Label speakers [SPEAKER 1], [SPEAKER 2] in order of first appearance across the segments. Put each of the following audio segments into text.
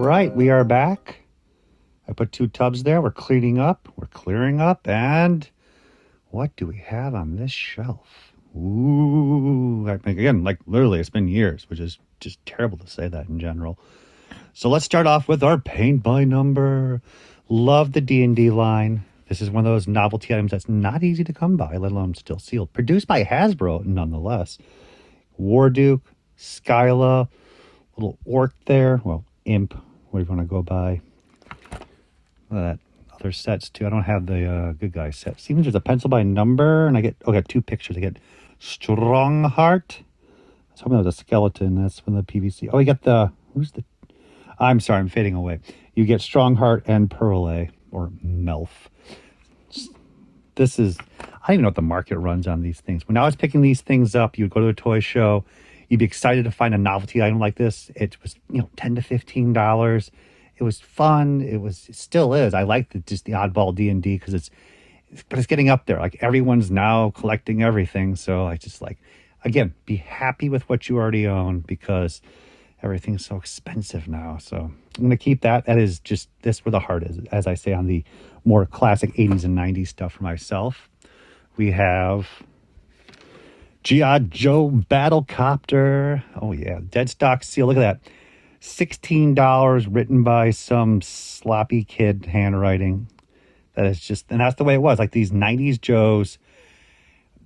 [SPEAKER 1] right, we are back. I put 2 tubs there. We're cleaning up. We're clearing up. And what do we have on this shelf? Ooh, again, like literally, it's been years, which is just terrible to say that in general. So let's start off with our paint by number. Love the D&D line. This is one of those novelty items that's not easy to come by, let alone still sealed. Produced by Hasbro, nonetheless. Warduke, Skyla, little orc there. Well, imp, whatever you want to go by. That other sets too. I don't have the good guy set. See, there's a pencil by number, and I got 2 pictures. I get Strongheart. I was hoping that was a skeleton. That's from the PVC. Oh, you got the I'm sorry, I'm fading away. You get Strongheart and Perle or Melf. This is, I don't even know what the market runs on these things. When I was picking these things up, you would go to a toy show. You'd be excited to find a novelty item like this. It was, $10 to $15. It was fun. It still is. I like just the oddball D&D because but it's getting up there. Like everyone's now collecting everything. So I just again, be happy with what you already own because everything's so expensive now. So I'm going to keep that. That is just this where the heart is, as I say on the more classic 80s and 90s stuff for myself. We have G.I. Joe Battlecopter. Oh yeah, dead stock seal. Look at that. $16 written by some sloppy kid handwriting. That is just, and that's the way it was. Like these 90s Joes,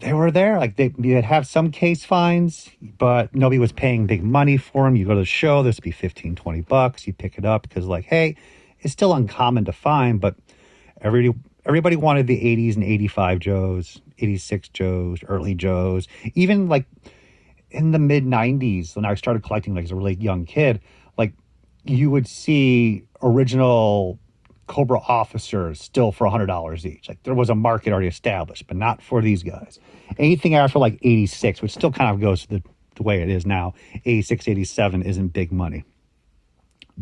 [SPEAKER 1] they were there. Like you'd have some case finds, but nobody was paying big money for them. You go to the show, this would be $15-20. You pick it up because hey, it's still uncommon to find, but everybody wanted the 80s and 85 Joes, 86 Joes, early Joes. Even in the mid 90s, when I started collecting as a really young kid, you would see original Cobra officers still for $100 each. There was a market already established, but not for these guys. Anything after 86, which still kind of goes to the way it is now, 86, 87 isn't big money.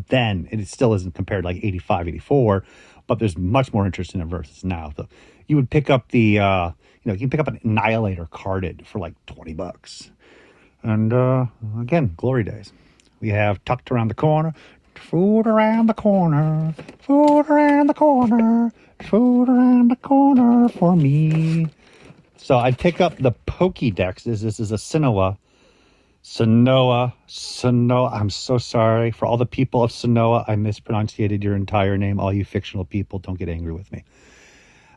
[SPEAKER 1] Then it still isn't compared to 85, 84, but there's much more interest in it versus now. So you would pick up you can pick up an Annihilator carded for $20. And again, glory days. We have tucked around the corner, food around the corner, food around the corner, food around the corner for me. So I'd pick up the Pokédex. This is a Sonoa. I'm so sorry. For all the people of Sonoa, I mispronunciated your entire name. All you fictional people, don't get angry with me.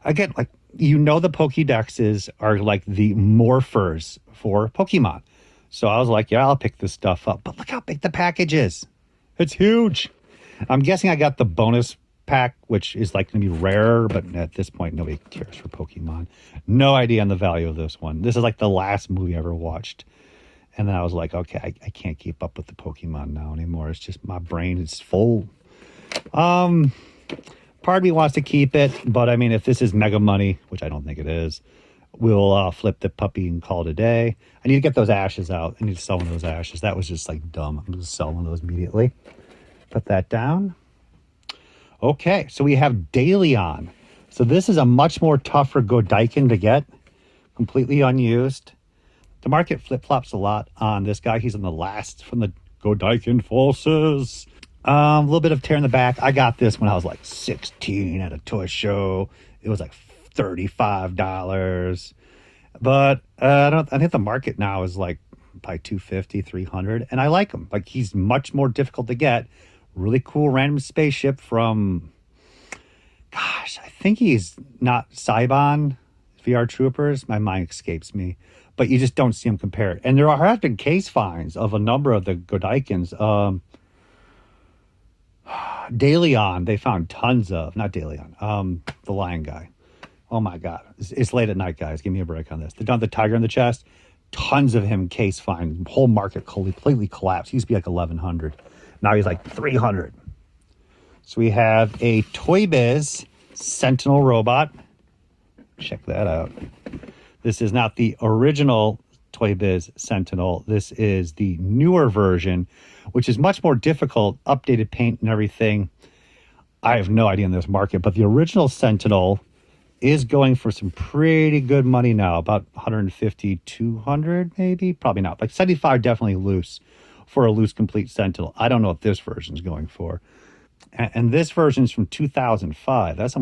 [SPEAKER 1] Again, the Pokédexes are the morphers for Pokemon. So I was yeah, I'll pick this stuff up. But look how big the package is. It's huge. I'm guessing I got the bonus pack, which is going to be rare, but at this point, nobody cares for Pokemon. No idea on the value of this one. This is the last movie I ever watched. And then I was okay, I can't keep up with the Pokemon now anymore. It's just my brain is full. Part of me wants to keep it, but if this is mega money, which I don't think it is, we'll flip the puppy and call it a day. I need to get those ashes out. I need to sell one of those ashes. That was just dumb. I'm going to sell one of those immediately. Put that down. Okay, so we have Daleon. So this is a much more tougher Godaikin to get. Completely unused. The market flip-flops a lot on this guy. He's in the last from the Godaikin forces. A little bit of tear in the back. I got this when I was 16 at a toy show. It was $35. But I think the market now is by $250, $300, and I like him. He's much more difficult to get. Really cool random spaceship from, I think he's not Saibon VR Troopers. My mind escapes me, but you just don't see him compared. And there have been case finds of a number of the Godaikins. Daleon, they found tons of, not Daleon, the lion guy. Oh my God. It's late at night, guys. Give me a break on this. They've done the tiger in the chest. Tons of him case find. Whole market completely collapsed. He used to be $1,100. Now he's $300. So we have a Toy Biz Sentinel robot. Check that out. This is not the original Toy Biz Sentinel. This is the newer version, which is much more difficult. Updated paint and everything. I have no idea in this market, but the original Sentinel is going for some pretty good money now, about 150, 200 maybe, probably not. 75 definitely loose for a loose complete Sentinel. I don't know what this version's going for. And this version is from 2005. That's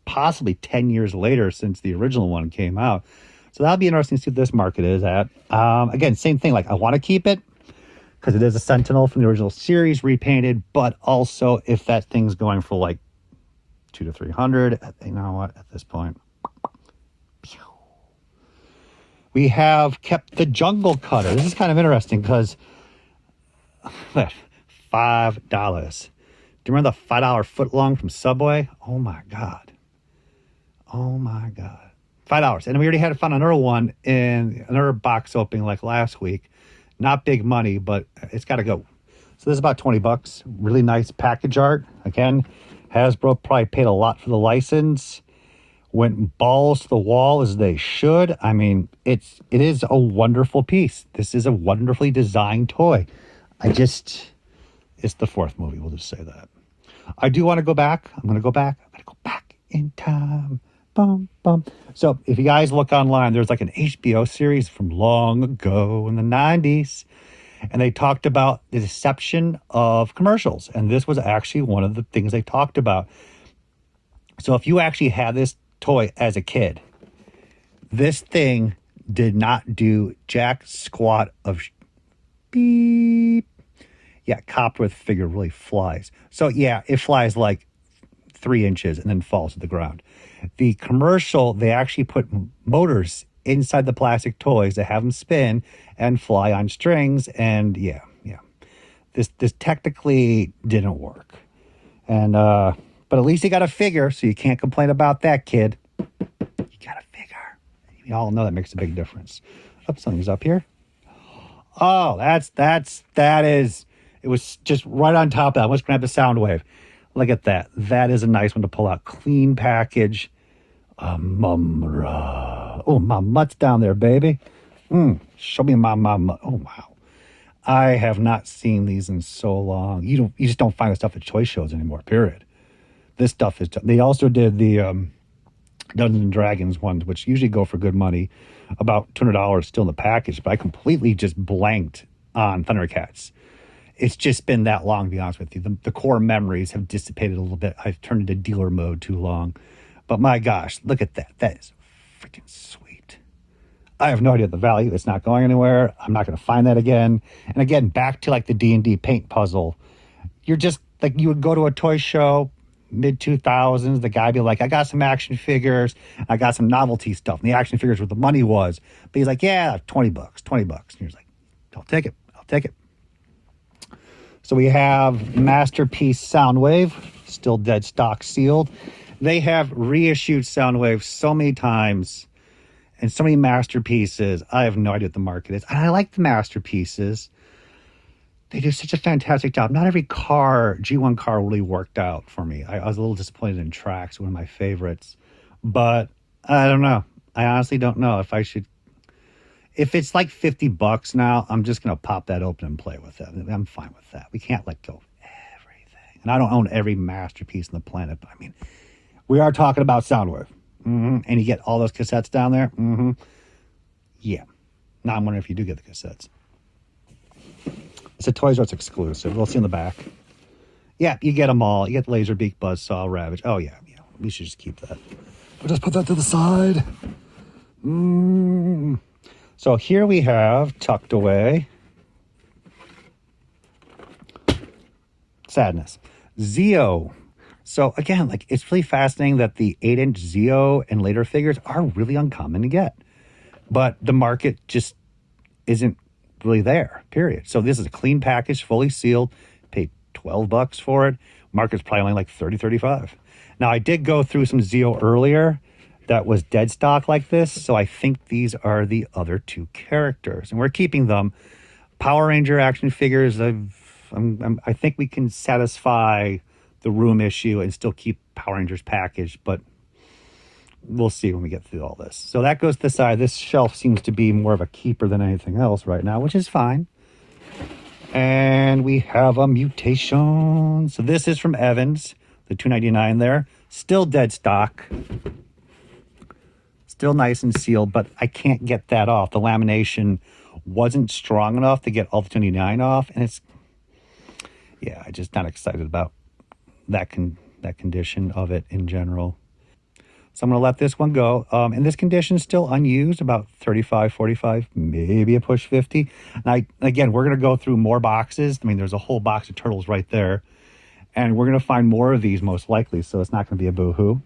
[SPEAKER 1] possibly 10 years later since the original one came out. So that'll be interesting to see what this market is at. Again, same thing. Like, I want to keep it because it is a Sentinel from the original series repainted, but also if that thing's going for like 200 to 300, you know what, at this point. We have kept the Jungle Cutter. This is kind of interesting because $5. Do you remember the $5 footlong from Subway? Oh my God. Oh my God. $5. And we already had found another one in another box opening like last week. Not big money, but it's got to go. So this is about $20. Really nice package art. Again, Hasbro probably paid a lot for the license. Went balls to the wall as they should. I mean, it is a wonderful piece. This is a wonderfully designed toy. It's the fourth movie. We'll just say that. I do want to go back. I'm going to go back in time. Bum, bum. So if you guys look online, there's like an HBO series from long ago in the 90s. And they talked about the deception of commercials. And this was actually one of the things they talked about. So if you actually had this toy as a kid, this thing did not do jack squat of beep. Yeah, Copperth figure really flies. So yeah, it flies like 3 inches and then falls to the ground. The commercial, they actually put motors inside the plastic toys that have them spin and fly on strings. And yeah. This technically didn't work. And but at least you got a figure, so you can't complain about that, kid. You got a figure. You all know that makes a big difference. Oh, something's up here. Oh, that is. It was just right on top of that. Let's grab the sound wave. Look at that. That is a nice one to pull out. Clean package. Mumra. Oh, my mutt's down there, baby. Show me my mutt. Oh, wow. I have not seen these in so long. You just don't find the stuff at toy shows anymore, period. This stuff is... They also did the Dungeons and Dragons ones, which usually go for good money. About $200 still in the package, but I completely just blanked on Thundercats. It's just been that long, to be honest with you. The core memories have dissipated a little bit. I've turned into dealer mode too long. But my gosh, look at that. That is freaking sweet. I have no idea the value. It's not going anywhere. I'm not going to find that again. And again, back to like the D&D paint puzzle. You're just like, you would go to a toy show, mid-2000s, the guy be like, I got some action figures. I got some novelty stuff. And the action figures where the money was. But he's like, yeah, $20. And you're like, I'll take it. So we have Masterpiece Soundwave, still dead stock sealed. They have reissued Soundwave so many times and so many masterpieces. I have no idea what the market is. And I like the masterpieces. They do such a fantastic job. Not every G1 car really worked out for me. I was a little disappointed in Trax, one of my favorites. But I don't know. I honestly don't know if I should. If it's like $50 now, I'm just going to pop that open and play with it. I'm fine with that. We can't let go of everything. And I don't own every masterpiece on the planet. But I mean, we are talking about Soundwave. And you get all those cassettes down there. Yeah. Now I'm wondering if you do get the cassettes. It's a Toys R Us exclusive. We'll see in the back. Yeah, you get them all. You get Laserbeak, Buzzsaw, Ravage. Oh, yeah. We should just keep that. We'll just put that to the side. So here we have, tucked away, Sadness. Zeo. So again, like, it's really fascinating that the 8-inch Zeo and later figures are really uncommon to get. But the market just isn't really there, period. So this is a clean package, fully sealed. Paid $12 for it. Market's probably only like $30, $35. Now, I did go through some Zeo earlier that was dead stock like this, so I think these are the other two characters, and we're keeping them. Power Ranger action figures, I think we can satisfy the room issue and still keep Power Rangers packaged, but we'll see when we get through all this. So that goes to the side. This shelf seems to be more of a keeper than anything else right now, which is fine. And we have a mutation. So this is from Evans, the $2.99 there. Still dead stock. Still nice and sealed, but I can't get that off. The lamination wasn't strong enough to get all the 29 off, and it's, yeah, I'm just not excited about that condition of it in general. So I'm going to let this one go. And this condition is still unused, about 35, 45, maybe a push 50. And again, we're going to go through more boxes. I mean, there's a whole box of turtles right there. And we're going to find more of these most likely, so it's not going to be a boo-hoo.